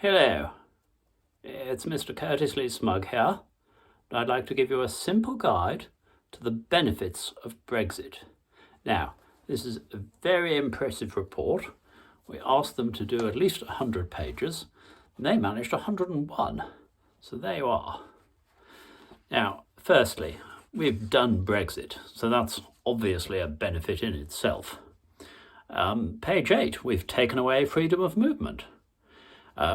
Hello, it's Mr Curtis Lee-Smugg here, and I'd like to give you a simple guide to the benefits of Brexit. Now, this is a very impressive report. We asked them to do at least 100 pages, and they managed 101, so there you are. Now, firstly, we've done Brexit, so that's obviously a benefit in itself. Page 8, we've taken away freedom of movement.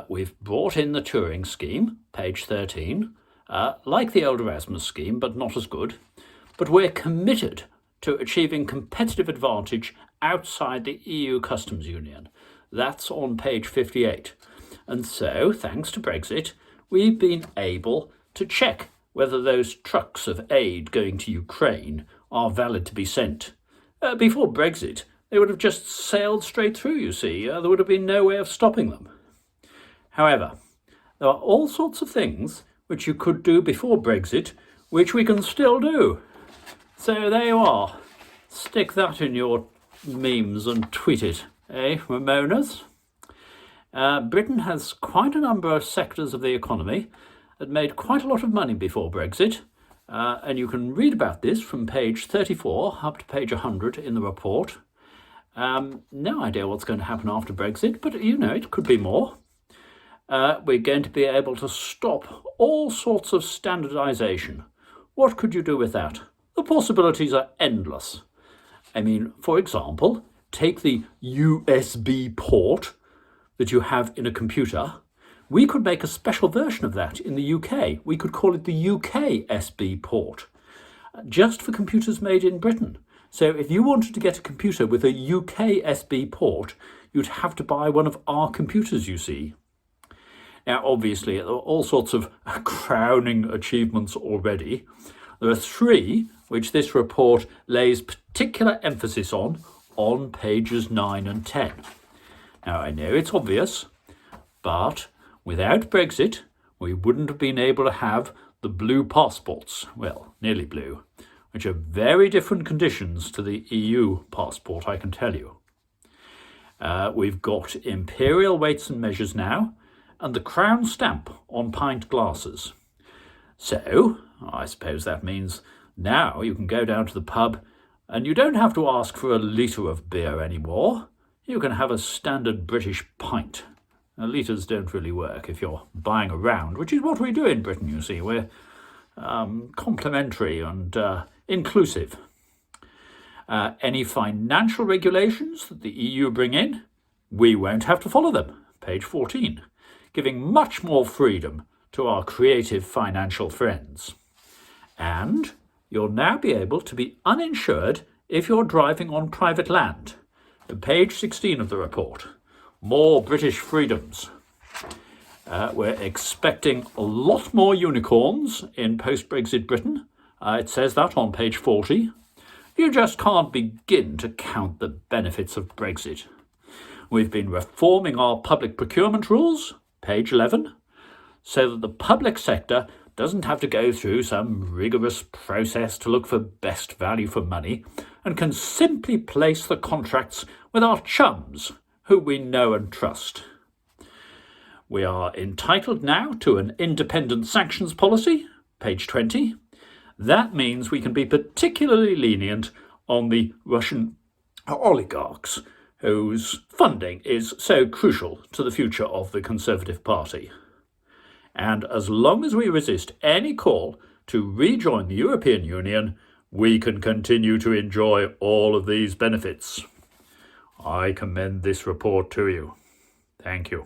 We've brought in the Turing scheme, page 13, like the old Erasmus scheme, but not as good. But we're committed to achieving competitive advantage outside the EU customs union. That's on page 58. And so, thanks to Brexit, we've been able to check whether those trucks of aid going to Ukraine are valid to be sent. Before Brexit, they would have just sailed straight through, you see. There would have been no way of stopping them. However, there are all sorts of things which you could do before Brexit, which we can still do. So there you are. Stick that in your memes and tweet it, eh, Ramonas? Britain has quite a number of sectors of the economy that made quite a lot of money before Brexit, and you can read about this from page 34 up to page 100 in the report. No idea what's going to happen after Brexit, but you know, it could be more. We're going to be able to stop all sorts of standardisation. What could you do with that? The possibilities are endless. I mean, for example, take the USB port that you have in a computer. We could make a special version of that in the UK. We could call it the UK SB port, just for computers made in Britain. So if you wanted to get a computer with a UK SB port, you'd have to buy one of our computers, you see. Now, obviously, there are all sorts of crowning achievements already. There are three which this report lays particular emphasis on pages 9 and 10. Now, I know it's obvious, but without Brexit, we wouldn't have been able to have the blue passports, well, nearly blue, which are very different conditions to the EU passport, I can tell you. We've got imperial weights and measures now, and the crown stamp on pint glasses. So, I suppose that means now you can go down to the pub and you don't have to ask for a litre of beer anymore. You can have a standard British pint. Now, litres don't really work if you're buying a round, which is what we do in Britain, you see. We're complementary and inclusive. Any financial regulations that the EU bring in, we won't have to follow them. Page 14. Giving much more freedom to our creative financial friends. And you'll now be able to be uninsured if you're driving on private land. Page 16 of the report. More British freedoms. We're expecting a lot more unicorns in post-Brexit Britain. It says that on page 40. You just can't begin to count the benefits of Brexit. We've been reforming our public procurement rules, page 11, so that the public sector doesn't have to go through some rigorous process to look for best value for money and can simply place the contracts with our chums, who we know and trust. We are entitled now to an independent sanctions policy, page 20. That means we can be particularly lenient on the Russian oligarchs, whose funding is so crucial to the future of the Conservative Party. And as long as we resist any call to rejoin the European Union, we can continue to enjoy all of these benefits. I commend this report to you. Thank you.